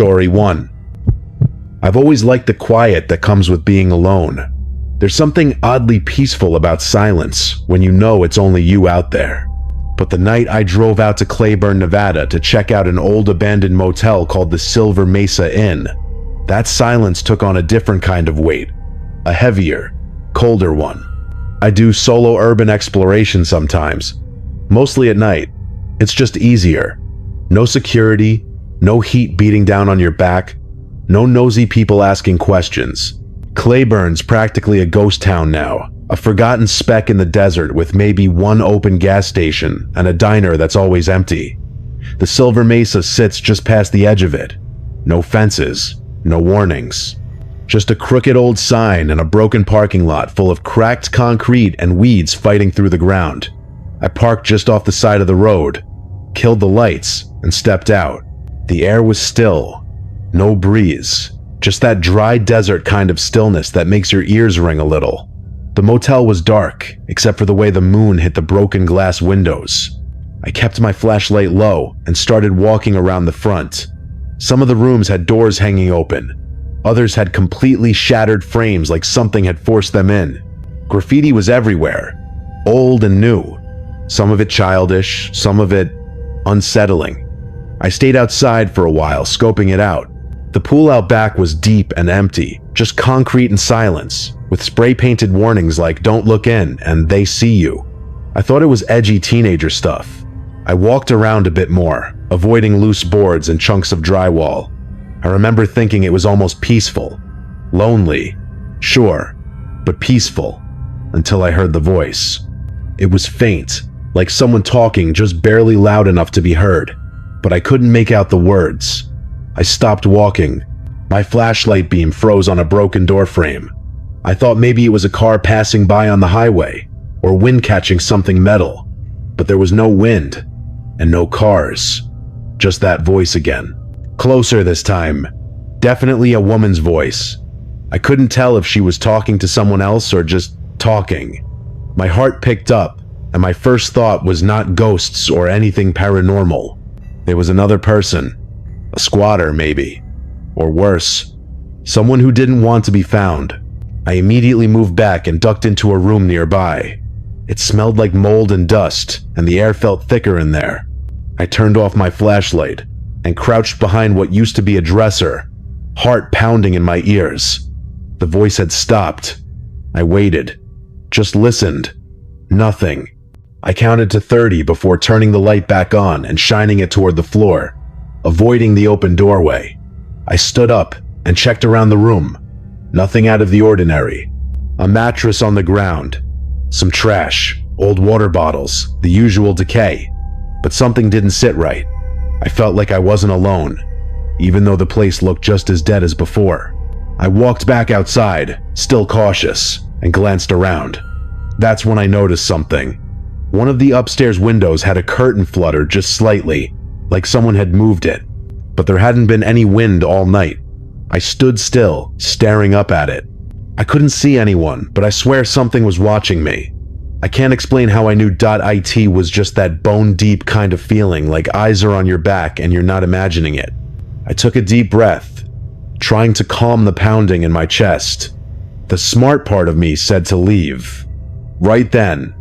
Story 1. I've always liked the quiet that comes with being alone. There's something oddly peaceful about silence when you know it's only you out there. But the night I drove out to Claiborne, Nevada to check out an old abandoned motel called the Silver Mesa Inn, that silence took on a different kind of weight, a heavier, colder one. I do solo urban exploration sometimes, mostly at night. It's just easier. No security, no heat beating down on your back, no nosy people asking questions. Claiborne's practically a ghost town now, a forgotten speck in the desert with maybe one open gas station and a diner that's always empty. The Silver Mesa sits just past the edge of it. No fences, no warnings. Just a crooked old sign and a broken parking lot full of cracked concrete and weeds fighting through the ground. I parked just off the side of the road, killed the lights, and stepped out. The air was still. No breeze. Just that dry desert kind of stillness that makes your ears ring a little. The motel was dark, except for the way the moon hit the broken glass windows. I kept my flashlight low and started walking around the front. Some of the rooms had doors hanging open. Others had completely shattered frames like something had forced them in. Graffiti was everywhere, old and new. Some of it childish, some of it unsettling. I stayed outside for a while, scoping it out. The pool out back was deep and empty, just concrete and silence, with spray-painted warnings like "Don't look in" and "They see you." I thought it was edgy teenager stuff. I walked around a bit more, avoiding loose boards and chunks of drywall. I remember thinking it was almost peaceful. Lonely, sure, but peaceful, until I heard the voice. It was faint, like someone talking just barely loud enough to be heard, but I couldn't make out the words. I stopped walking. My flashlight beam froze on a broken door frame. I thought maybe it was a car passing by on the highway, or wind catching something metal. But there was no wind, and no cars. Just that voice again. Closer this time. Definitely a woman's voice. I couldn't tell if she was talking to someone else or just talking. My heart picked up, and my first thought was not ghosts or anything paranormal. There was another person. A squatter, maybe. Or worse, someone who didn't want to be found. I immediately moved back and ducked into a room nearby. It smelled like mold and dust, and the air felt thicker in there. I turned off my flashlight and crouched behind what used to be a dresser, heart pounding in my ears. The voice had stopped. I waited. Just listened. Nothing. I counted to 30 before turning the light back on and shining it toward the floor, avoiding the open doorway. I stood up and checked around the room. Nothing out of the ordinary. A mattress on the ground. Some trash, old water bottles, the usual decay. But something didn't sit right. I felt like I wasn't alone, even though the place looked just as dead as before. I walked back outside, still cautious, and glanced around. That's when I noticed something. One of the upstairs windows had a curtain flutter just slightly, like someone had moved it, but there hadn't been any wind all night. I stood still, staring up at it. I couldn't see anyone, but I swear something was watching me. I can't explain how I knew .it was just that bone-deep kind of feeling, like eyes are on your back and you're not imagining it. I took a deep breath, trying to calm the pounding in my chest. The smart part of me said to leave. Right then.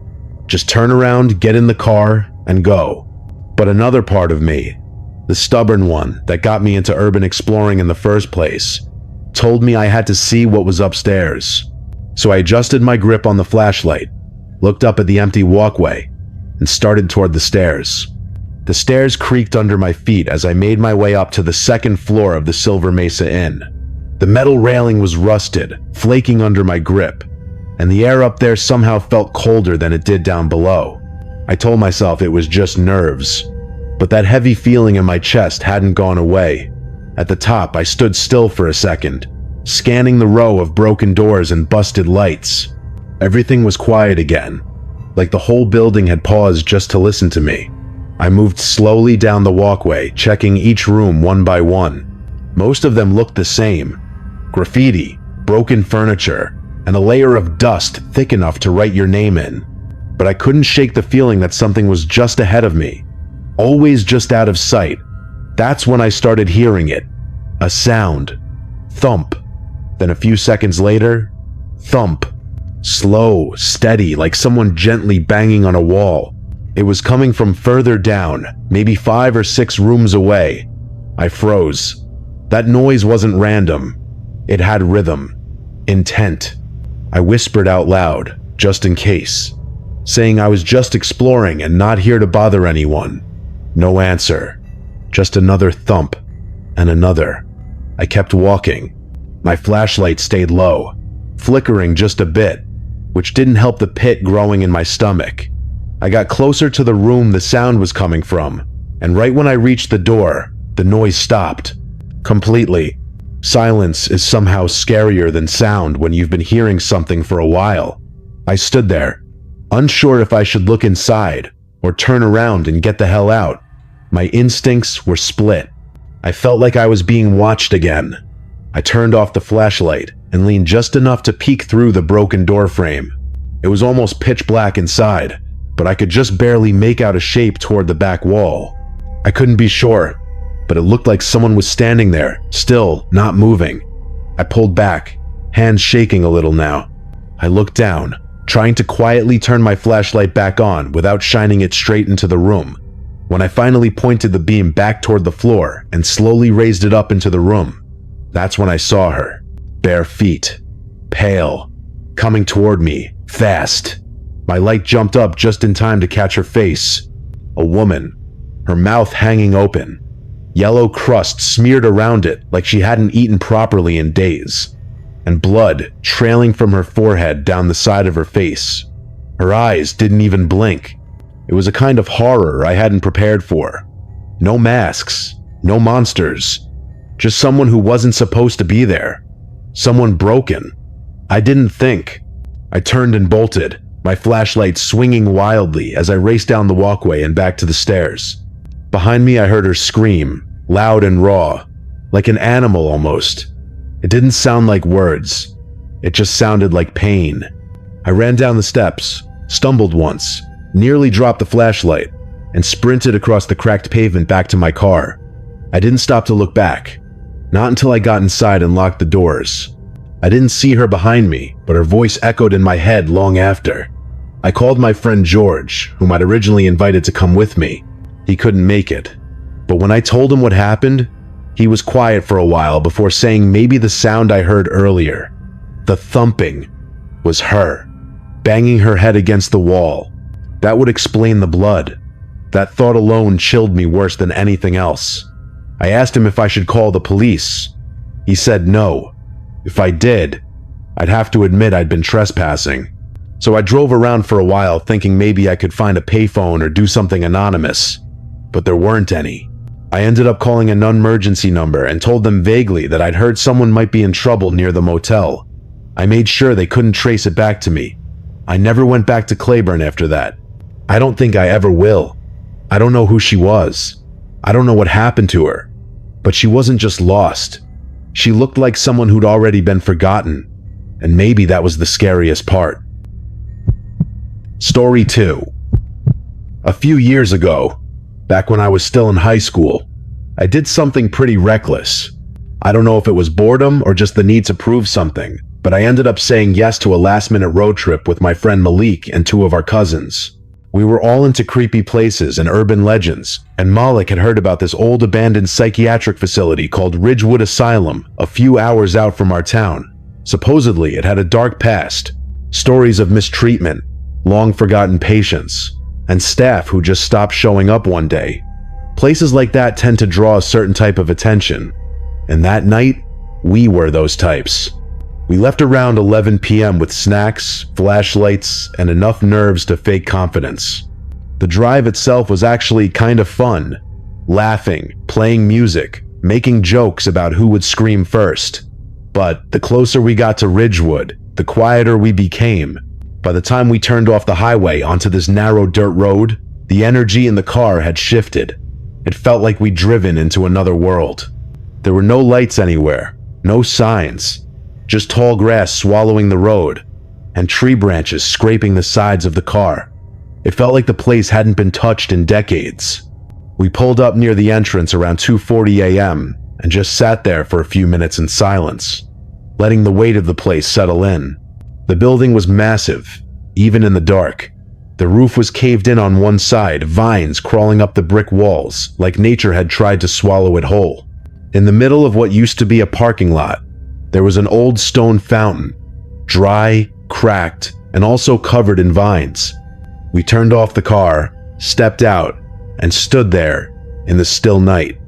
Just turn around, get in the car, and go. But another part of me, the stubborn one that got me into urban exploring in the first place, told me I had to see what was upstairs. So I adjusted my grip on the flashlight, looked up at the empty walkway, and started toward the stairs. The stairs creaked under my feet as I made my way up to the second floor of the Silver Mesa Inn. The metal railing was rusted, flaking under my grip, and the air up there somehow felt colder than it did down below. I told myself it was just nerves, but that heavy feeling in my chest hadn't gone away. At the top, I stood still for a second, scanning the row of broken doors and busted lights. Everything was quiet again, like the whole building had paused just to listen to me. I moved slowly down the walkway, checking each room one by one. Most of them looked the same. Graffiti, broken furniture, and a layer of dust thick enough to write your name in. But I couldn't shake the feeling that something was just ahead of me, always just out of sight. That's when I started hearing it. A sound. Thump. Then a few seconds later, thump. Slow, steady, like someone gently banging on a wall. It was coming from further down, maybe 5 or 6 rooms away. I froze. That noise wasn't random. It had rhythm, intent. I whispered out loud, just in case, saying I was just exploring and not here to bother anyone. No answer. Just another thump, and another. I kept walking. My flashlight stayed low, flickering just a bit, which didn't help the pit growing in my stomach. I got closer to the room the sound was coming from, and right when I reached the door, the noise stopped. Completely. Silence is somehow scarier than sound when you've been hearing something for a while. I stood there, unsure if I should look inside or turn around and get the hell out. My instincts were split. I felt like I was being watched again. I turned off the flashlight and leaned just enough to peek through the broken door frame. It was almost pitch black inside, but I could just barely make out a shape toward the back wall. I couldn't be sure, but it looked like someone was standing there, still not moving. I pulled back, hands shaking a little now. I looked down, trying to quietly turn my flashlight back on without shining it straight into the room. When I finally pointed the beam back toward the floor and slowly raised it up into the room, that's when I saw her. Bare feet, pale, coming toward me, fast. My light jumped up just in time to catch her face. A woman, her mouth hanging open, yellow crust smeared around it like she hadn't eaten properly in days, and blood trailing from her forehead down the side of her face. Her eyes didn't even blink. It was a kind of horror I hadn't prepared for. No masks, no monsters, just someone who wasn't supposed to be there. Someone broken. I didn't think. I turned and bolted, my flashlight swinging wildly as I raced down the walkway and back to the stairs. Behind me I heard her scream, loud and raw, like an animal almost. It didn't sound like words. It just sounded like pain. I ran down the steps, stumbled once, nearly dropped the flashlight, and sprinted across the cracked pavement back to my car. I didn't stop to look back, not until I got inside and locked the doors. I didn't see her behind me, but her voice echoed in my head long after. I called my friend George, whom I'd originally invited to come with me. He couldn't make it, but when I told him what happened, he was quiet for a while before saying maybe the sound I heard earlier, the thumping, was her, banging her head against the wall. That would explain the blood. That thought alone chilled me worse than anything else. I asked him if I should call the police. He said no. If I did, I'd have to admit I'd been trespassing. So I drove around for a while thinking maybe I could find a payphone or do something anonymous, but there weren't any. I ended up calling a non-emergency number and told them vaguely that I'd heard someone might be in trouble near the motel. I made sure they couldn't trace it back to me. I never went back to Claiborne after that. I don't think I ever will. I don't know who she was. I don't know what happened to her. But she wasn't just lost. She looked like someone who'd already been forgotten. And maybe that was the scariest part. Story 2. A few years ago, back when I was still in high school, I did something pretty reckless. I don't know if it was boredom or just the need to prove something, but I ended up saying yes to a last-minute road trip with my friend Malik and 2 of our cousins. We were all into creepy places and urban legends, and Malik had heard about this old abandoned psychiatric facility called Ridgewood Asylum a few hours out from our town. Supposedly, it had a dark past, stories of mistreatment, long-forgotten patients, and staff who just stopped showing up one day. Places like that tend to draw a certain type of attention, and that night, we were those types. We left around 11 p.m. with snacks, flashlights, and enough nerves to fake confidence. The drive itself was actually kind of fun. Laughing, playing music, making jokes about who would scream first. But the closer we got to Ridgewood, the quieter we became. By the time we turned off the highway onto this narrow dirt road, the energy in the car had shifted. It felt like we'd driven into another world. There were no lights anywhere, no signs. Just tall grass swallowing the road, and tree branches scraping the sides of the car. It felt like the place hadn't been touched in decades. We pulled up near the entrance around 2:40 a.m., and just sat there for a few minutes in silence, letting the weight of the place settle in. The building was massive, even in the dark. The roof was caved in on one side, vines crawling up the brick walls, like nature had tried to swallow it whole. In the middle of what used to be a parking lot, there was an old stone fountain, dry, cracked, and also covered in vines. We turned off the car, stepped out, and stood there in the still night.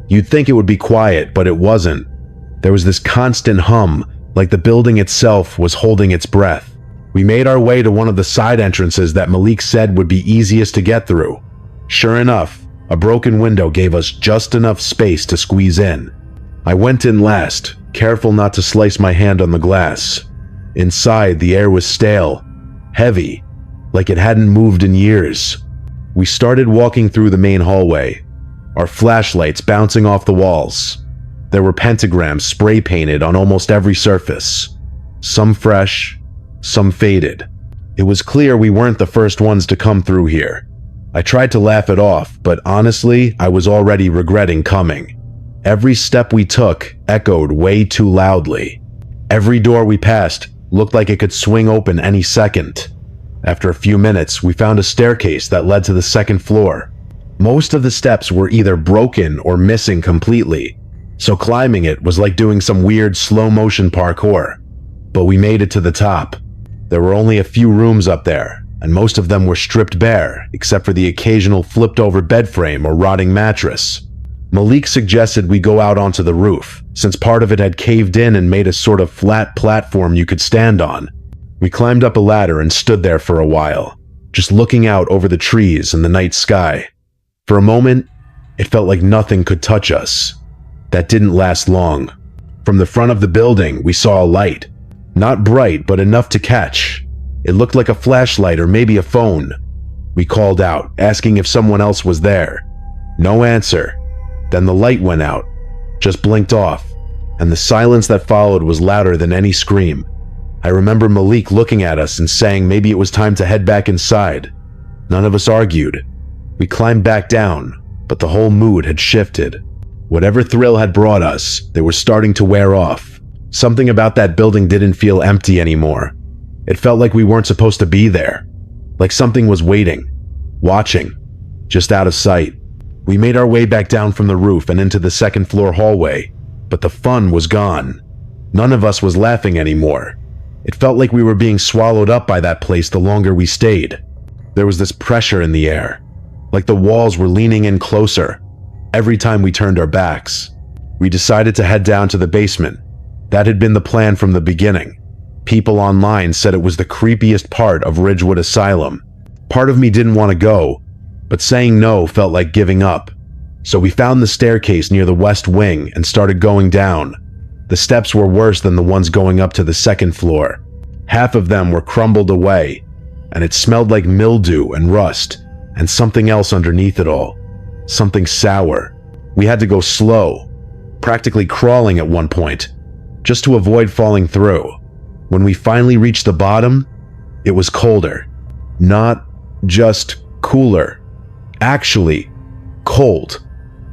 You'd think it would be quiet, but it wasn't. There was this constant hum, like the building itself was holding its breath. We made our way to one of the side entrances that Malik said would be easiest to get through. Sure enough, a broken window gave us just enough space to squeeze in. I went in last, careful not to slice my hand on the glass. Inside, the air was stale, heavy, like it hadn't moved in years. We started walking through the main hallway, our flashlights bouncing off the walls. There were pentagrams spray painted on almost every surface, some fresh, some faded. It was clear we weren't the first ones to come through here. I tried to laugh it off, but honestly, I was already regretting coming. Every step we took echoed way too loudly. Every door we passed looked like it could swing open any second. After a few minutes, we found a staircase that led to the second floor. Most of the steps were either broken or missing completely, so climbing it was like doing some weird slow-motion parkour. But we made it to the top. There were only a few rooms up there, and most of them were stripped bare, except for the occasional flipped-over bed frame or rotting mattress. Malik suggested we go out onto the roof, since part of it had caved in and made a sort of flat platform you could stand on. We climbed up a ladder and stood there for a while, just looking out over the trees and the night sky. For a moment, it felt like nothing could touch us. That didn't last long. From the front of the building, we saw a light. Not bright, but enough to catch. It looked like a flashlight or maybe a phone. We called out, asking if someone else was there. No answer. Then the light went out, just blinked off, and the silence that followed was louder than any scream. I remember Malik looking at us and saying maybe it was time to head back inside. None of us argued. We climbed back down, but the whole mood had shifted. Whatever thrill had brought us, they were starting to wear off. Something about that building didn't feel empty anymore. It felt like we weren't supposed to be there. Like something was waiting, watching, just out of sight. We made our way back down from the roof and into the second floor hallway, but the fun was gone. None of us was laughing anymore. It felt like we were being swallowed up by that place the longer we stayed. There was this pressure in the air, like the walls were leaning in closer every time we turned our backs. We decided to head down to the basement. That had been the plan from the beginning. People online said it was the creepiest part of Ridgewood Asylum. Part of me didn't want to go, but saying no felt like giving up. So we found the staircase near the west wing and started going down. The steps were worse than the ones going up to the second floor. Half of them were crumbled away, and it smelled like mildew and rust, and something else underneath it all. Something sour. We had to go slow, practically crawling at one point, just to avoid falling through. When we finally reached the bottom, it was colder. Not just cooler. Actually, cold.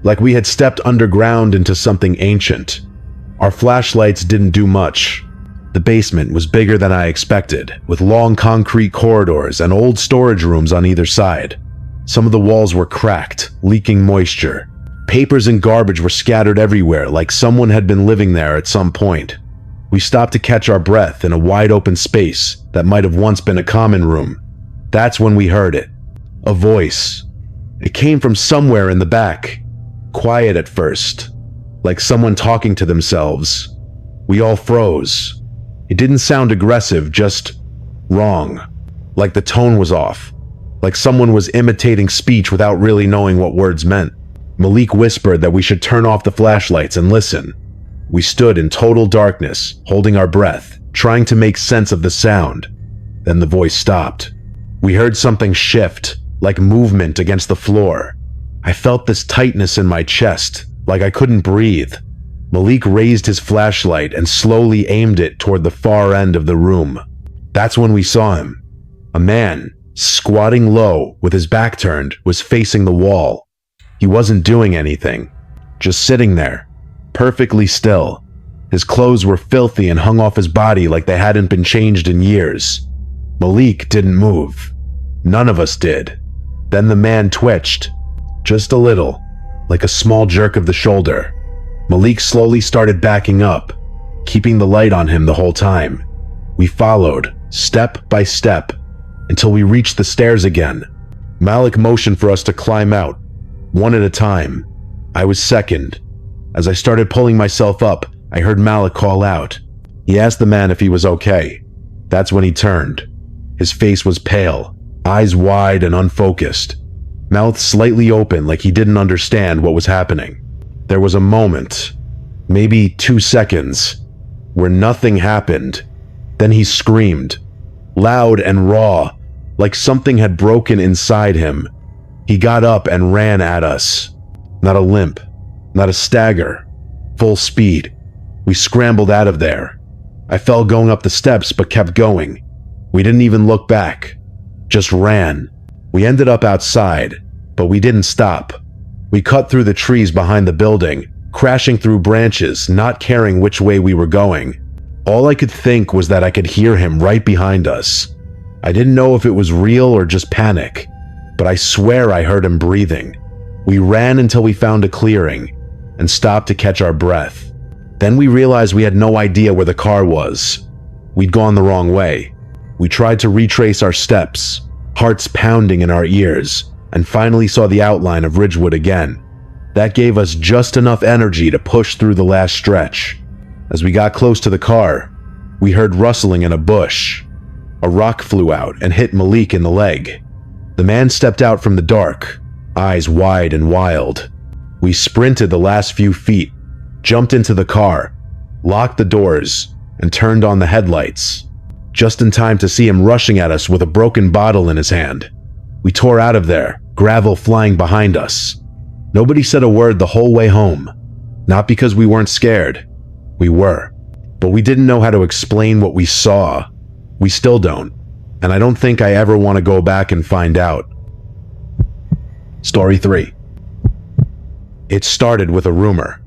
Like we had stepped underground into something ancient. Our flashlights didn't do much. The basement was bigger than I expected, with long concrete corridors and old storage rooms on either side. Some of the walls were cracked, leaking moisture. Papers and garbage were scattered everywhere, like someone had been living there at some point. We stopped to catch our breath in a wide open space that might have once been a common room. That's when we heard it. A voice. It came from somewhere in the back. Quiet at first, like someone talking to themselves. We all froze. It didn't sound aggressive, just wrong. Like the tone was off. Like someone was imitating speech without really knowing what words meant. Malik whispered that we should turn off the flashlights and listen. We stood in total darkness, holding our breath, trying to make sense of the sound. Then the voice stopped. We heard something shift, like movement against the floor. I felt this tightness in my chest, like I couldn't breathe. Malik raised his flashlight and slowly aimed it toward the far end of the room. That's when we saw him. A man, squatting low with his back turned, was facing the wall. He wasn't doing anything, just sitting there, perfectly still. His clothes were filthy and hung off his body like they hadn't been changed in years. Malik didn't move. None of us did. Then the man twitched. Just a little, like a small jerk of the shoulder. Malik slowly started backing up, keeping the light on him the whole time. We followed, step by step, until we reached the stairs again. Malik motioned for us to climb out, one at a time. I was second. As I started pulling myself up, I heard Malik call out. He asked the man if he was okay. That's when he turned. His face was pale, eyes wide and unfocused, mouth slightly open like he didn't understand what was happening. There was a moment, maybe 2 seconds, where nothing happened. Then he screamed, loud and raw, like something had broken inside him. He got up and ran at us. Not a limp, not a stagger, full speed. We scrambled out of there. I fell going up the steps but kept going. We didn't even look back, just ran. We ended up outside, but we didn't stop. We cut through the trees behind the building, crashing through branches, not caring which way we were going. All I could think was that I could hear him right behind us. I didn't know if it was real or just panic, but I swear I heard him breathing. We ran until we found a clearing and stopped to catch our breath. Then we realized we had no idea where the car was. We'd gone the wrong way. We tried to retrace our steps, hearts pounding in our ears, and finally saw the outline of Ridgewood again. That gave us just enough energy to push through the last stretch. As we got close to the car, we heard rustling in a bush. A rock flew out and hit Malik in the leg. The man stepped out from the dark, eyes wide and wild. We sprinted the last few feet, jumped into the car, locked the doors, and turned on the headlights, just in time to see him rushing at us with a broken bottle in his hand. We tore out of there, gravel flying behind us. Nobody said a word the whole way home. Not because we weren't scared. We were. But we didn't know how to explain what we saw. We still don't. And I don't think I ever want to go back and find out. Story 3. It started with a rumor.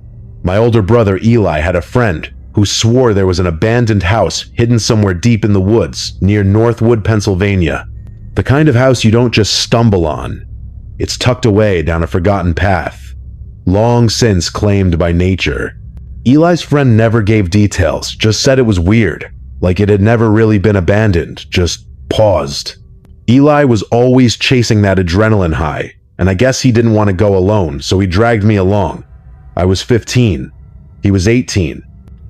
My older brother Eli had a friend who swore there was an abandoned house hidden somewhere deep in the woods near Northwood, Pennsylvania. The kind of house you don't just stumble on. It's tucked away down a forgotten path, long since claimed by nature. Eli's friend never gave details, just said it was weird, like it had never really been abandoned, just paused. Eli was always chasing that adrenaline high, and I guess he didn't want to go alone, so he dragged me along. I was 15. He was 18.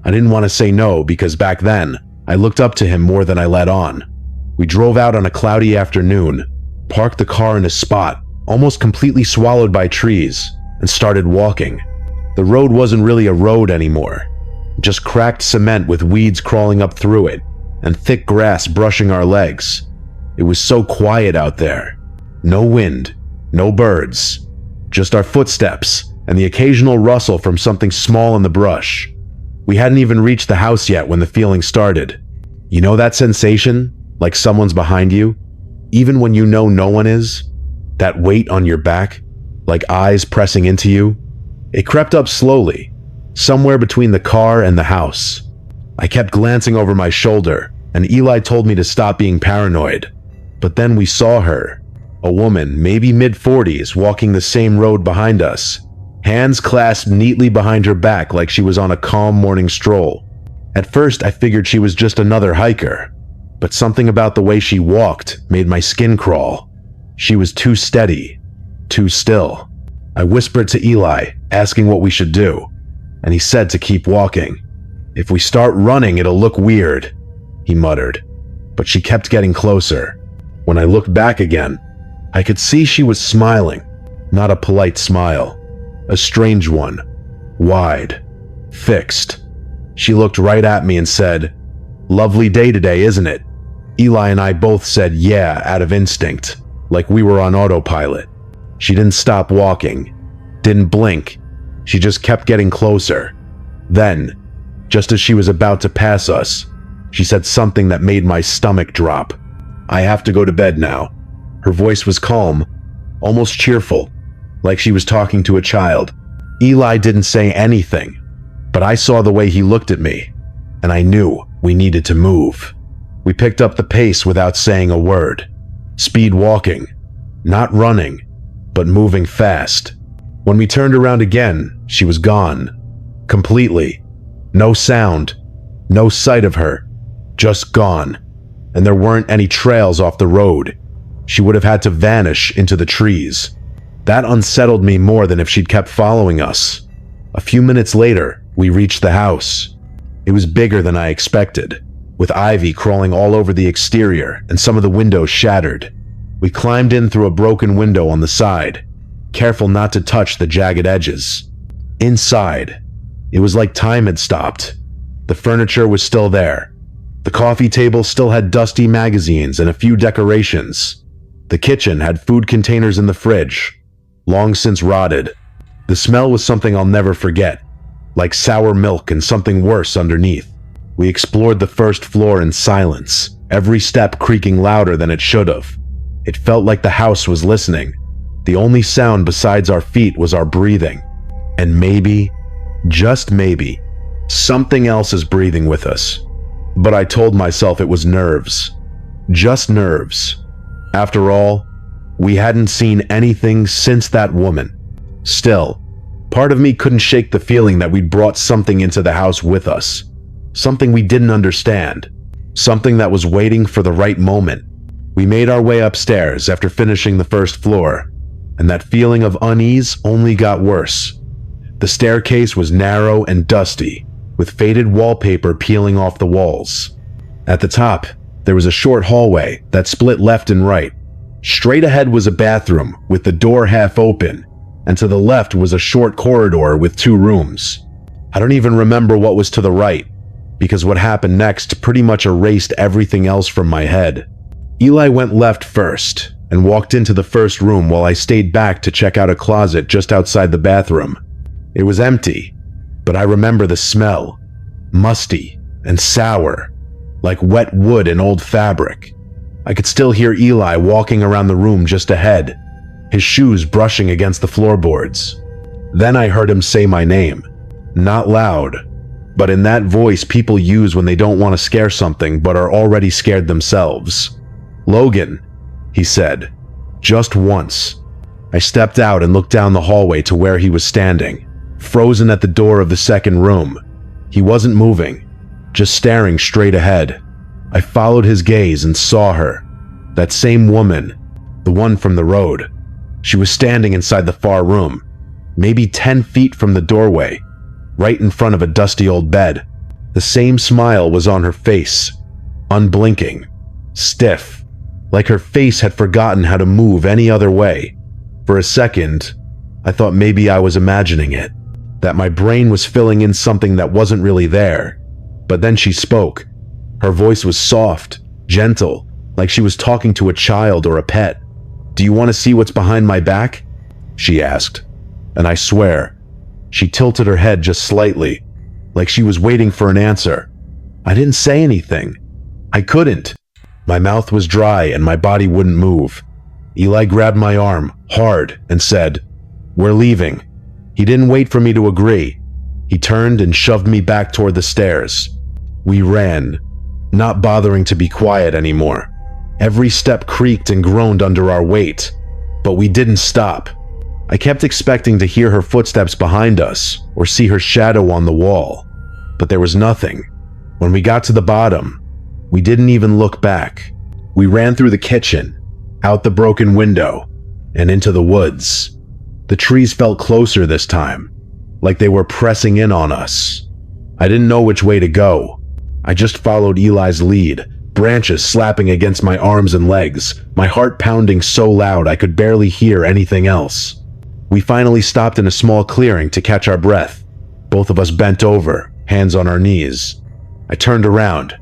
I didn't want to say no because back then, I looked up to him more than I let on. We drove out on a cloudy afternoon, parked the car in a spot, almost completely swallowed by trees, and started walking. The road wasn't really a road anymore, just cracked cement with weeds crawling up through it, and thick grass brushing our legs. It was so quiet out there. No wind, no birds, just our footsteps and the occasional rustle from something small in the brush. We hadn't even reached the house yet when the feeling started. You know that sensation? Like someone's behind you? Even when you know no one is? That weight on your back? Like eyes pressing into you? It crept up slowly, somewhere between the car and the house. I kept glancing over my shoulder, and Eli told me to stop being paranoid. But then we saw her, a woman, maybe mid-40s, walking the same road behind us, hands clasped neatly behind her back like she was on a calm morning stroll. At first, I figured she was just another hiker, but something about the way she walked made my skin crawl. She was too steady, too still. I whispered to Eli, asking what we should do, and he said to keep walking. If we start running, it'll look weird, he muttered, but she kept getting closer. When I looked back again, I could see she was smiling, not a polite smile. A strange one, wide, fixed. She looked right at me and said, "Lovely day today, isn't it?" Eli and I both said yeah out of instinct, like we were on autopilot. She didn't stop walking, didn't blink. She just kept getting closer. Then, just as she was about to pass us, she said something that made my stomach drop. "I have to go to bed now." Her voice was calm, almost cheerful, like she was talking to a child. Eli didn't say anything, But I saw the way he looked at me, and I knew we needed to move. We picked up the pace without saying a word. Speed walking, not running, but moving fast. When we turned around again, she was gone. Completely. No sound, no sight of her. Just gone. And there weren't any trails off the road. She would have had to vanish into the trees. That unsettled me more than if she'd kept following us. A few minutes later, we reached the house. It was bigger than I expected, with ivy crawling all over the exterior and some of the windows shattered. We climbed in through a broken window on the side, careful not to touch the jagged edges. Inside, it was like time had stopped. The furniture was still there. The coffee table still had dusty magazines and a few decorations. The kitchen had food containers in the fridge, long since rotted. The smell was something I'll never forget, like sour milk and something worse underneath. We explored the first floor in silence, every step creaking louder than it should have. It felt like the house was listening. The only sound besides our feet was our breathing. And maybe, just maybe, something else is breathing with us. But I told myself it was nerves. Just nerves. After all, we hadn't seen anything since that woman. Still, part of me couldn't shake the feeling that we'd brought something into the house with us. Something we didn't understand. Something that was waiting for the right moment. We made our way upstairs after finishing the first floor, and that feeling of unease only got worse. The staircase was narrow and dusty, with faded wallpaper peeling off the walls. At the top, there was a short hallway that split left and right. Straight ahead was a bathroom with the door half open, and to the left was a short corridor with 2 rooms. I don't even remember what was to the right, because what happened next pretty much erased everything else from my head. Eli went left first and walked into the first room while I stayed back to check out a closet just outside the bathroom. It was empty, but I remember the smell, musty and sour, like wet wood and old fabric. I could still hear Eli walking around the room just ahead, his shoes brushing against the floorboards. Then I heard him say my name, not loud, but in that voice people use when they don't want to scare something but are already scared themselves. "Logan," he said, just once. I stepped out and looked down the hallway to where he was standing, frozen at the door of the second room. He wasn't moving, just staring straight ahead. I followed his gaze and saw her, that same woman, the one from the road. She was standing inside the far room, maybe 10 feet from the doorway, right in front of a dusty old bed. The same smile was on her face, unblinking, stiff, like her face had forgotten how to move any other way. For a second, I thought maybe I was imagining it, that my brain was filling in something that wasn't really there. But then she spoke. Her voice was soft, gentle, like she was talking to a child or a pet. "Do you want to see what's behind my back?" she asked. And I swear, she tilted her head just slightly, like she was waiting for an answer. I didn't say anything. I couldn't. My mouth was dry and my body wouldn't move. Eli grabbed my arm, hard, and said, "We're leaving." He didn't wait for me to agree. He turned and shoved me back toward the stairs. We ran, not bothering to be quiet anymore. Every step creaked and groaned under our weight, but we didn't stop. I kept expecting to hear her footsteps behind us or see her shadow on the wall, but there was nothing. When we got to the bottom, we didn't even look back. We ran through the kitchen, out the broken window, and into the woods. The trees felt closer this time, like they were pressing in on us. I didn't know which way to go. I just followed Eli's lead, branches slapping against my arms and legs, my heart pounding so loud I could barely hear anything else. We finally stopped in a small clearing to catch our breath, both of us bent over, hands on our knees. I turned around,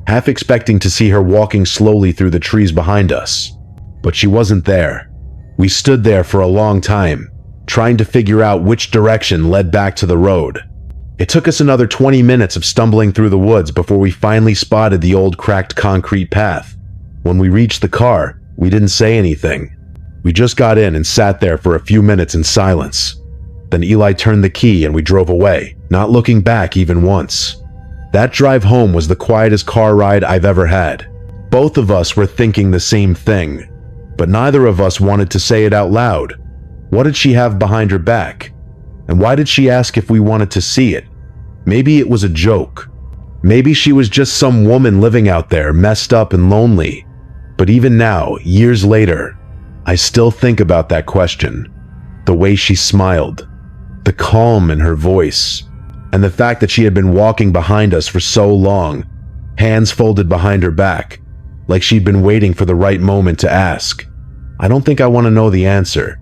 half expecting to see her walking slowly through the trees behind us, but she wasn't there. We stood there for a long time, trying to figure out which direction led back to the road. It took us another 20 minutes of stumbling through the woods before we finally spotted the old cracked concrete path. When we reached the car, we didn't say anything. We just got in and sat there for a few minutes in silence. Then Eli turned the key and we drove away. not looking back even once. That drive home was the quietest car ride I've ever had. Both of us were thinking the same thing, but neither of us wanted to say it out loud. What did she have behind her back? And why did she ask if we wanted to see it? Maybe it was a joke. Maybe she was just some woman living out there, messed up and lonely. But even now, years later, I still think about that question. The way she smiled, the calm in her voice, and the fact that she had been walking behind us for so long, hands folded behind her back, like she'd been waiting for the right moment to ask. I don't think I want to know the answer,